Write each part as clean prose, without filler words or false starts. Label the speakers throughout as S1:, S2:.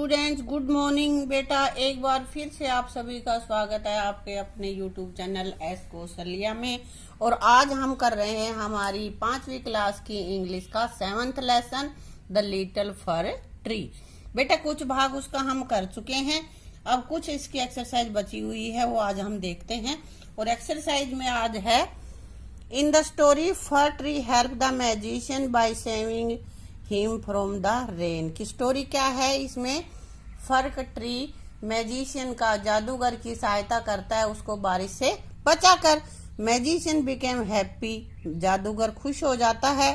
S1: Students, good morning बेटा। एक बार फिर से आप सभी का स्वागत है आपके अपने यूट्यूब चैनल एस कौशल्या में। और आज हम कर रहे हैं हमारी 5वीं क्लास की इंग्लिश का 7th lesson, the little for tree. बेटा कुछ भाग उसका हम कर चुके हैं, अब कुछ इसकी एक्सरसाइज बची हुई है, वो आज हम देखते हैं। और एक्सरसाइज में आज है, in the story fir tree help the magician by saving him from the rain. की स्टोरी क्या है इसमें? फर्क ट्री मैजिशियन का, जादूगर की सहायता करता है उसको बारिश से बचाकर। मैजिशियन बिकेम हैप्पी, जादूगर खुश हो जाता है।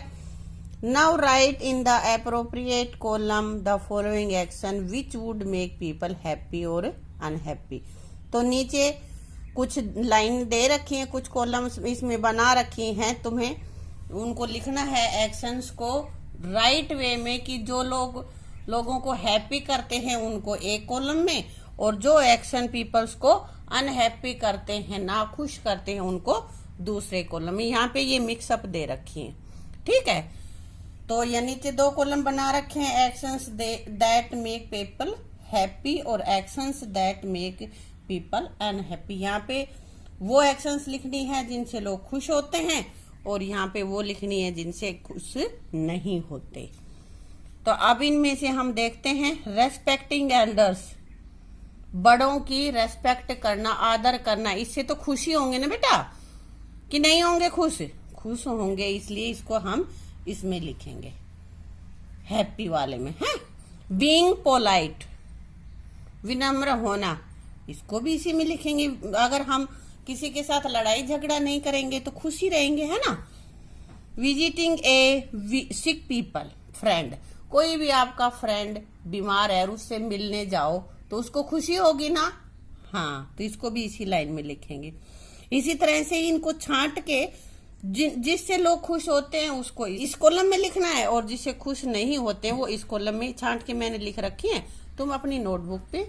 S1: Now right in the appropriate column the following action which would make people happy और अनहैप्पी। तो नीचे कुछ लाइन दे रखी है, कुछ कॉलम्स इसमें बना रखी हैं, तुम्हें उनको लिखना है एक्शंस को राइट वे में, कि जो लोगों को हैप्पी करते हैं उनको एक कॉलम में, और जो एक्शन पीपल्स को अनहैप्पी करते हैं, ना खुश करते हैं, उनको दूसरे कॉलम में। यहाँ पे ये मिक्सअप दे रखी है, ठीक है। तो ये नीचे 2 कॉलम बना रखे हैं, actions that make people happy और actions that make people unhappy. यहाँ पे वो एक्शंस लिखनी है जिनसे लोग खुश होते हैं, और यहाँ पे वो लिखनी है जिनसे खुश नहीं होते। तो अब इनमें से हम देखते हैं, रेस्पेक्टिंग एल्डर्स, बड़ों की रेस्पेक्ट करना, आदर करना। इससे तो खुशी होंगे ना बेटा, कि नहीं होंगे? खुश होंगे, इसलिए इसको हम इसमें लिखेंगे हैप्पी वाले में है। बीइंग पोलाइट, विनम्र होना, इसको भी इसी में लिखेंगे। अगर हम किसी के साथ लड़ाई झगड़ा नहीं करेंगे तो खुशी रहेंगे, है ना। विजिटिंग ए सिक पीपल फ्रेंड, कोई भी आपका फ्रेंड बीमार है और उससे मिलने जाओ तो उसको खुशी होगी ना, हाँ, तो इसको भी इसी लाइन में लिखेंगे। इसी तरह से इनको छांट के जिससे लोग खुश होते हैं उसको इस कॉलम में लिखना है, और जिससे खुश नहीं होते हैं वो इस कॉलम में छांट के मैंने लिख रखी है। तुम अपनी नोटबुक पे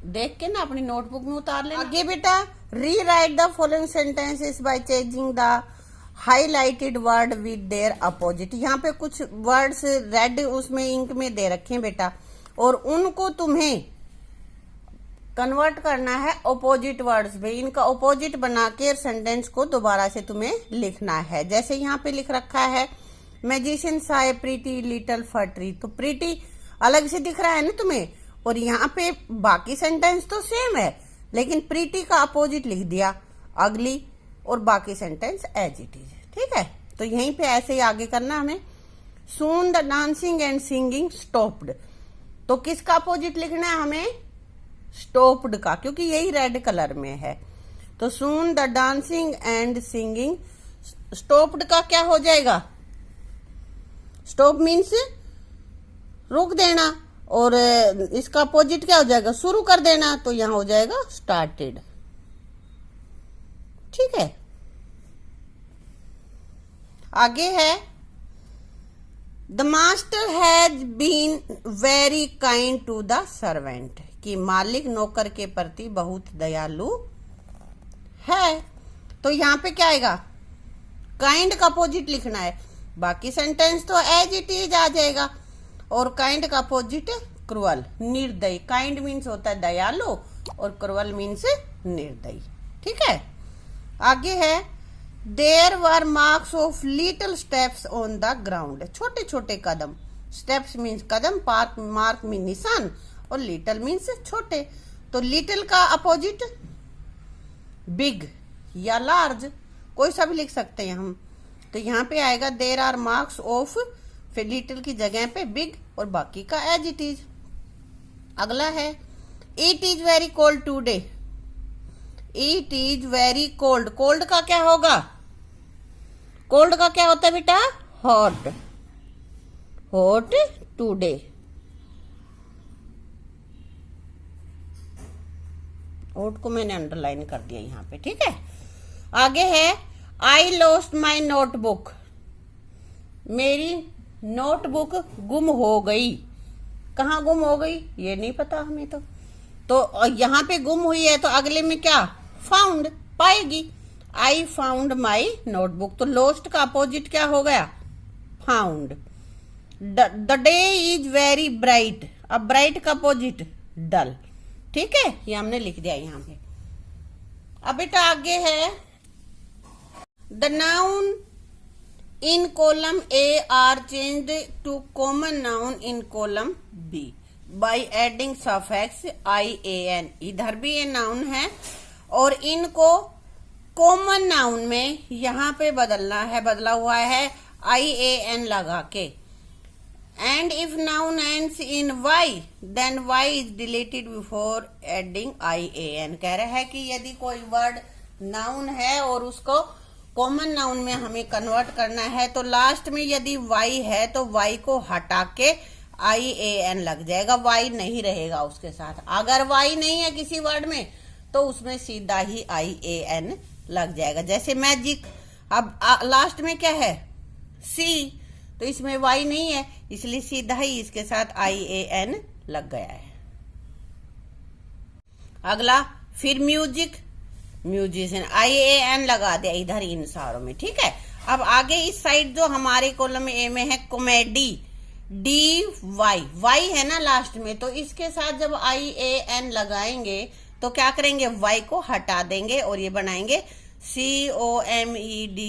S1: देख के ना अपनी नोटबुक में उतार लेना। आगे बेटा, rewrite the following sentences by changing the highlighted word with their opposite. यहाँ पे कुछ वर्ड्स रेड उसमें इंक में दे रखे हैं बेटा, और उनको तुम्हें कन्वर्ट करना है अपोजिट वर्ड्स में। इनका अपोजिट बना के सेंटेंस को दोबारा से तुम्हें लिखना है। जैसे यहाँ पे लिख रखा है, magician saw a pretty little for tree. तो प्रीटी अलग से दिख रहा है ना तुम्हें, और यहाँ पे बाकी सेंटेंस तो सेम है, लेकिन प्रीटी का अपोजिट लिख दिया अगली, और बाकी सेंटेंस एज इट इज, ठीक है। तो यहीं पे ऐसे ही आगे करना हमें। Soon the dancing and singing stopped, तो किसका अपोजिट लिखना है हमें? स्टॉप्ड का, क्योंकि यही रेड कलर में है। तो soon the dancing and singing, stopped का क्या हो जाएगा? स्टॉप मीन्स रोक देना, और इसका अपोजिट क्या हो जाएगा? शुरू कर देना। तो यहां हो जाएगा स्टार्टेड, ठीक है। आगे है, the master has been very kind to the servant, कि मालिक नौकर के प्रति बहुत दयालु है। तो यहां पे क्या आएगा? काइंड का अपोजिट लिखना है। बाकी सेंटेंस तो एज इट इज आ जाएगा, और काइंड का अपोजिट क्रूअल, निर्दयी। काइंड मीन्स होता है दयालु, और क्रूअल मीन्स निर्दयी, ठीक है। आगे है, there were marks of little steps on the ground, छोटे छोटे कदम। स्टेप्स मीन्स कदम, मार्क मीन निशान, और लिटिल मीन्स छोटे। तो लिटिल का अपोजिट बिग या लार्ज, कोई सा भी लिख सकते हैं हम। तो यहाँ पे आएगा, देयर आर मार्क्स ऑफ, फिर लिटिल की जगह पे बिग, और बाकी का एज इट इज। अगला है, it is very cold today. It is very cold, cold का क्या होगा? कोल्ड का क्या होता है बेटा? Hot, hot today. हॉट को मैंने अंडरलाइन कर दिया यहाँ पे, ठीक है। आगे है, आई लॉस्ट माई नोटबुक, मेरी नोटबुक गुम हो गई। कहाँ गुम हो गई ये नहीं पता हमें। तो यहाँ पे गुम हुई है, तो अगले में क्या? फाउंड, पाएगी। आई फाउंड माई नोटबुक, तो लॉस्ट का अपोजिट क्या हो गया? Found. The day is very bright, अब ब्राइट का अपोजिट डल, ठीक है, ये हमने लिख दिया यहाँ पे। अब बेटा आगे है the noun in column A are changed to common noun in column B by adding suffix IAN। इधर भी ये नाउन है और इनको कॉमन नाउन में यहाँ पे बदलना है, बदला हुआ है IAN लगा के। And if noun ends in Y then Y is deleted before adding IAN। कह रहा है कि यदि कोई वर्ड नाउन है और उसको कॉमन नाउन में हमें कन्वर्ट करना है तो लास्ट में यदि Y है तो Y को हटा के IAN लग जाएगा, Y नहीं रहेगा उसके साथ। अगर Y नहीं है किसी वर्ड में तो उसमें सीधा ही IAN लग जाएगा। जैसे मैजिक, अब लास्ट में क्या है C, तो इसमें Y नहीं है इसलिए सीधा ही इसके साथ IAN लग गया है। अगला फिर म्यूजिक, म्यूजिशियन, IAN लगा दिया इधर इन सारों में, ठीक है। अब आगे इस साइड जो हमारे कॉलम ए में है कॉमेडी, DY, Y है ना लास्ट में, तो इसके साथ जब IAN लगाएंगे तो क्या करेंगे, Y को हटा देंगे और ये बनाएंगे COMEDIAN।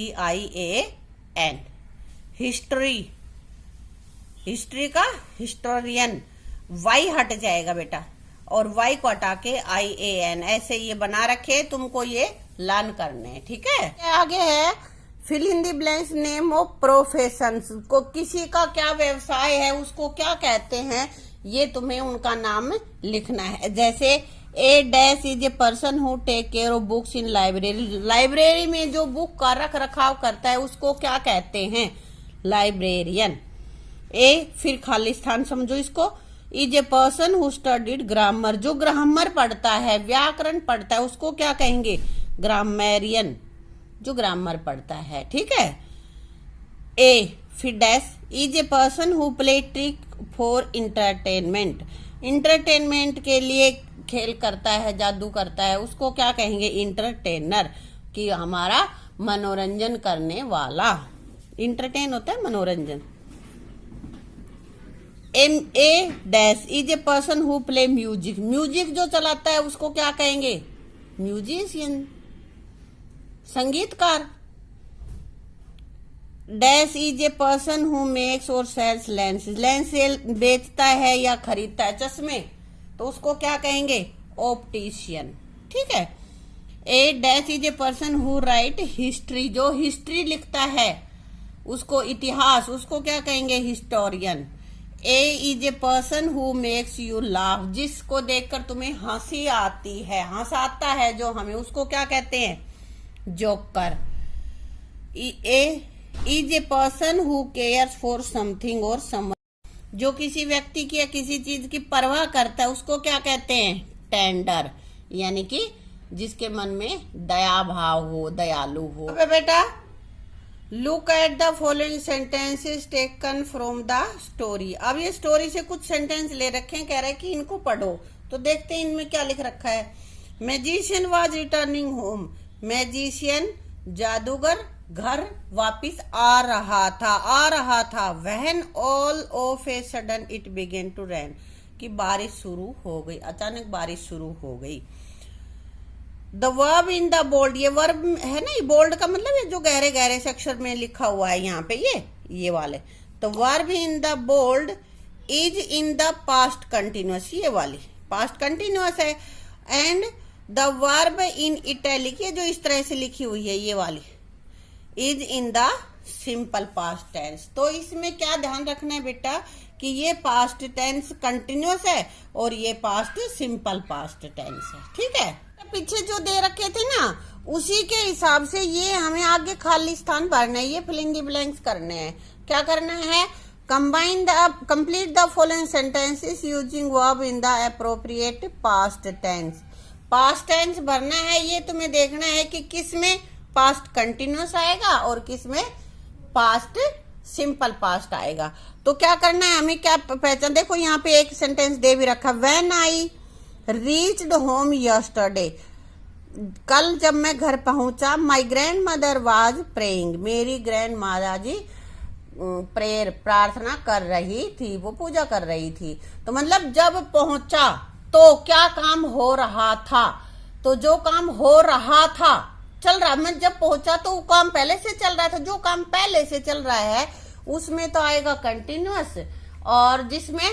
S1: हिस्ट्री, हिस्ट्री का हिस्टोरियन, Y हट जाएगा बेटा और Y को हटा के IAN, ऐसे ये बना रखे, तुमको ये लर्न करने हैं, ठीक है। आगे है fill in the blanks name of professions, को किसी का क्या व्यवसाय है उसको क्या कहते हैं ये तुम्हें उनका नाम लिखना है। जैसे A dash is a person who take care of books in library, library में जो बुक का रख रखाव करता है उसको क्या कहते हैं, लाइब्रेरियन। A फिर खाली स्थान समझो इसको, is a person who studied grammar, जो ग्रामर पढ़ता है, व्याकरण पढ़ता है उसको क्या कहेंगे, ग्रामरियन, जो ग्रामर पढ़ता है, ठीक है। A फिर dash is a person who play trick for entertainment, entertainment के लिए खेल करता है, जादू करता है, उसको क्या कहेंगे, इंटरटेनर, कि हमारा मनोरंजन करने वाला। इंटरटेन होता है मनोरंजन। A dash is a person who play music, music जो चलाता है उसको क्या कहेंगे, म्यूजिशियन, संगीतकार। Dash is a person who makes और सेल्स लेंसेज, लेंस बेचता है या खरीदता है चश्मे, तो उसको क्या कहेंगे, ऑप्टिशियन, ठीक है। A dash is a person who write history, जो हिस्ट्री लिखता है उसको, इतिहास, उसको क्या कहेंगे, historian. A is a person who makes you laugh, जिसको देखकर तुम्हें हंसी आती है, हंसाता है जो हमें, उसको क्या कहते हैं, joker. A is a person who cares for something और सम, जो किसी व्यक्ति की या किसी चीज की परवाह करता है उसको क्या कहते हैं, टेंडर, यानी कि जिसके मन में दया भाव हो, दयालु हो। अब बेटा look at the following sentences taken from the story, अब ये स्टोरी से कुछ सेंटेंस ले रखे हैं, कह रहे हैं कि इनको पढ़ो, तो देखते हैं इनमें क्या लिख रखा है। Magician was returning home, magician जादूगर घर वापिस आ रहा था। When all of a sudden it began to rain, कि बारिश शुरू हो गई, अचानक बारिश शुरू हो गई। The verb in the bold, ये वर्ब है ना, ये बोल्ड का मतलब ये जो गहरे गहरे से अक्षर में लिखा हुआ है यहाँ पे, ये वाले, तो verb in the bold is in the past continuous, ये वाली पास्ट कंटिन्यूअस है। And the verb in italic, ये जो इस तरह से लिखी हुई है ये वाली, is in the simple past tense. तो इसमें क्या ध्यान रखना है बेटा कि ये पास्ट टेंस कंटिन्यूअस है और ये पास्ट सिंपल पास्ट टेंस है, ठीक है। पीछे जो दे रखे थे ना उसी के हिसाब से ये हमें आगे खाली स्थान भरना है, ये फिल इन द ब्लैंक्स करने हैं। क्या करना है, complete the following sentences using verb in the appropriate past tense. Past tense भरना है, ये तुम्हें देखना है कि किस में पास्ट कंटिन्यूअस आएगा और किस में पास्ट सिंपल पास्ट आएगा। तो क्या करना है हमें, क्या पहचान, देखो यहाँ पे एक सेंटेंस दे भी रखा, when I reached home yesterday, कल जब मैं घर पहुंचा। My grand mother was praying, मेरी ग्रैंड माता जी प्रेयर प्रार्थना कर रही थी, वो पूजा कर रही थी। तो मतलब जब पहुंचा तो क्या काम हो रहा था, तो जो काम हो रहा था चल रहा, मैं जब पहुंचा तो वो काम पहले से चल रहा था, जो काम पहले से चल रहा है उसमें तो आएगा कंटिन्यूअस, और जिसमें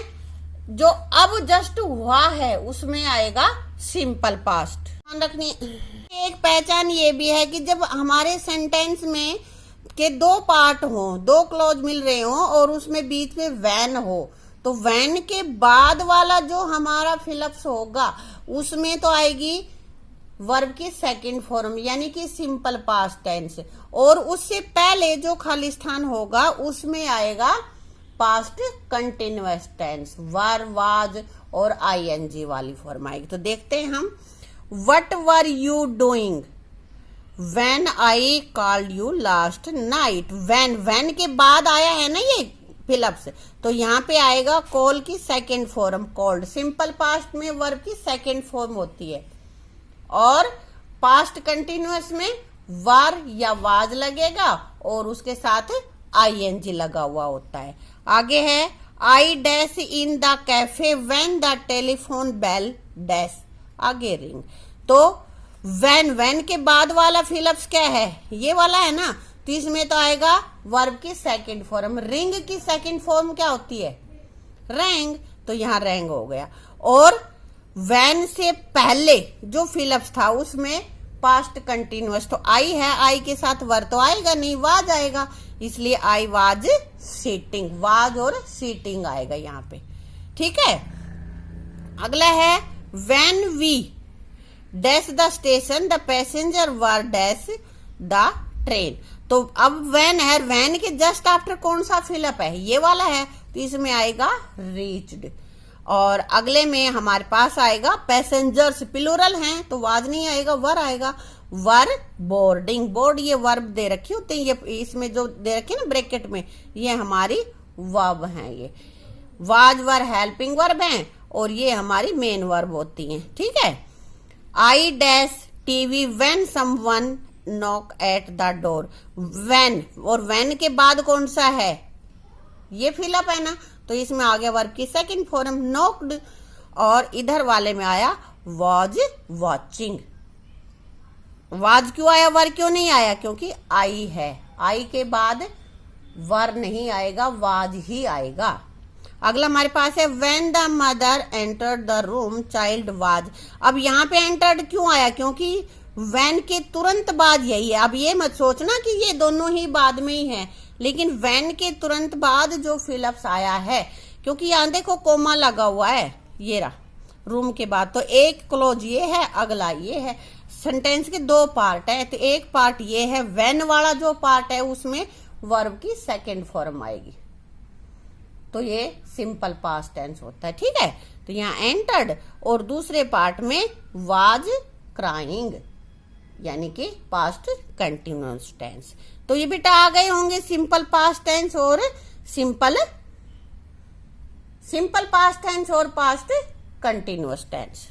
S1: जो अब जस्ट हुआ है उसमें आएगा सिंपल पास्ट। ध्यान रखनी एक पहचान ये भी है कि जब हमारे सेंटेंस में के दो पार्ट हो, दो क्लॉज मिल रहे हो और उसमें बीच में वैन हो, तो वैन के बाद वाला जो हमारा फिलअप्स होगा उसमें तो आएगी वर्ब की सेकंड फॉर्म यानी कि सिंपल पास्ट टेंस, और उससे पहले जो खाली स्थान होगा उसमें आएगा past continuous tense, were, was और आईएनजी वाली फॉर्म आएगी। तो देखते हैं हम, what were you doing when I called you last night. When के बाद आया है ना ये फिलअप्स, तो यहाँ पे आएगा कॉल की second form called. Simple past में वर्ब की सेकंड फॉर्म होती है, और पास्ट कंटिन्यूअस में वर या वाज लगेगा और उसके साथ आईएनजी लगा हुआ होता है। आगे है I dash in the cafe when the telephone bell dash, आगे रिंग। तो व्हेन के बाद वाला फिलअप्स क्या है, ये वाला है ना, तो इसमें तो आएगा वर्ब की सेकंड फॉर्म। रिंग की सेकंड फॉर्म क्या होती है, रैंग, तो यहाँ रैंग हो गया। और व्हेन से पहले जो फिलअप्स था उसमें पास्ट कंटिन्यूअस, तो आई है, आई के साथ वर तो आएगा नहीं, वाज आएगा, इसलिए आई वाज सीटिंग, वाज और सीटिंग आएगा यहाँ पे। ठीक है, अगला है when we dash the station the passenger were dash the train. तो अब व्हेन है, व्हेन के जस्ट आफ्टर कौन सा फिलअप है, ये वाला है, तो इसमें आएगा रीच्ड। और अगले में हमारे पास आएगा पैसेंजर्स, प्लूरल हैं तो वाज नहीं आएगा, वर आएगा, वर बोर्डिंग। बोर्ड ये वर्ब दे रखी होती है, ये इसमें जो दे रखी है ना ब्रैकेट में, ये हमारी वर्ब हैं। ये वाज वर हेल्पिंग वर्ब हैं और ये हमारी मेन वर्ब होती हैं। ठीक है, I dash TV when someone knock at the door. When, और व्हेन के बाद कौन सा है, ये फिलअप है ना, तो इसमें आ गया वर्ब की सेकंड फॉर्म नॉक्ड, और इधर वाले में आया वाज वॉचिंग। वाज क्यों आया, वर क्यों नहीं आया, क्योंकि आई है, आई के बाद वर नहीं आएगा, वाज ही आएगा। अगला हमारे पास है when the mother entered the room child was. अब यहाँ पे एंटर्ड क्यों आया, क्योंकि व्हेन के तुरंत बाद यही है। अब ये मत सोचना कि ये दोनों ही बाद में ही है, लेकिन व्हेन के तुरंत बाद जो फिलअप्स आया है, क्योंकि यहाँ देखो कोमा लगा हुआ है, ये रहा रूम के बाद, तो एक क्लोज ये है, अगला ये है। सेंटेंस के दो पार्ट है, तो एक पार्ट ये है, व्हेन वाला जो पार्ट है उसमें वर्ब की सेकंड फॉर्म आएगी, तो ये सिंपल पास्ट टेंस होता है। ठीक है, तो यहाँ एंटर्ड, और दूसरे पार्ट में वाज क्राइंग यानी कि पास्ट कंटिन्यूअस टेंस। तो ये बेटा आ गए होंगे सिंपल पास्ट टेंस और सिंपल पास्ट टेंस और पास्ट कंटिन्यूअस टेंस।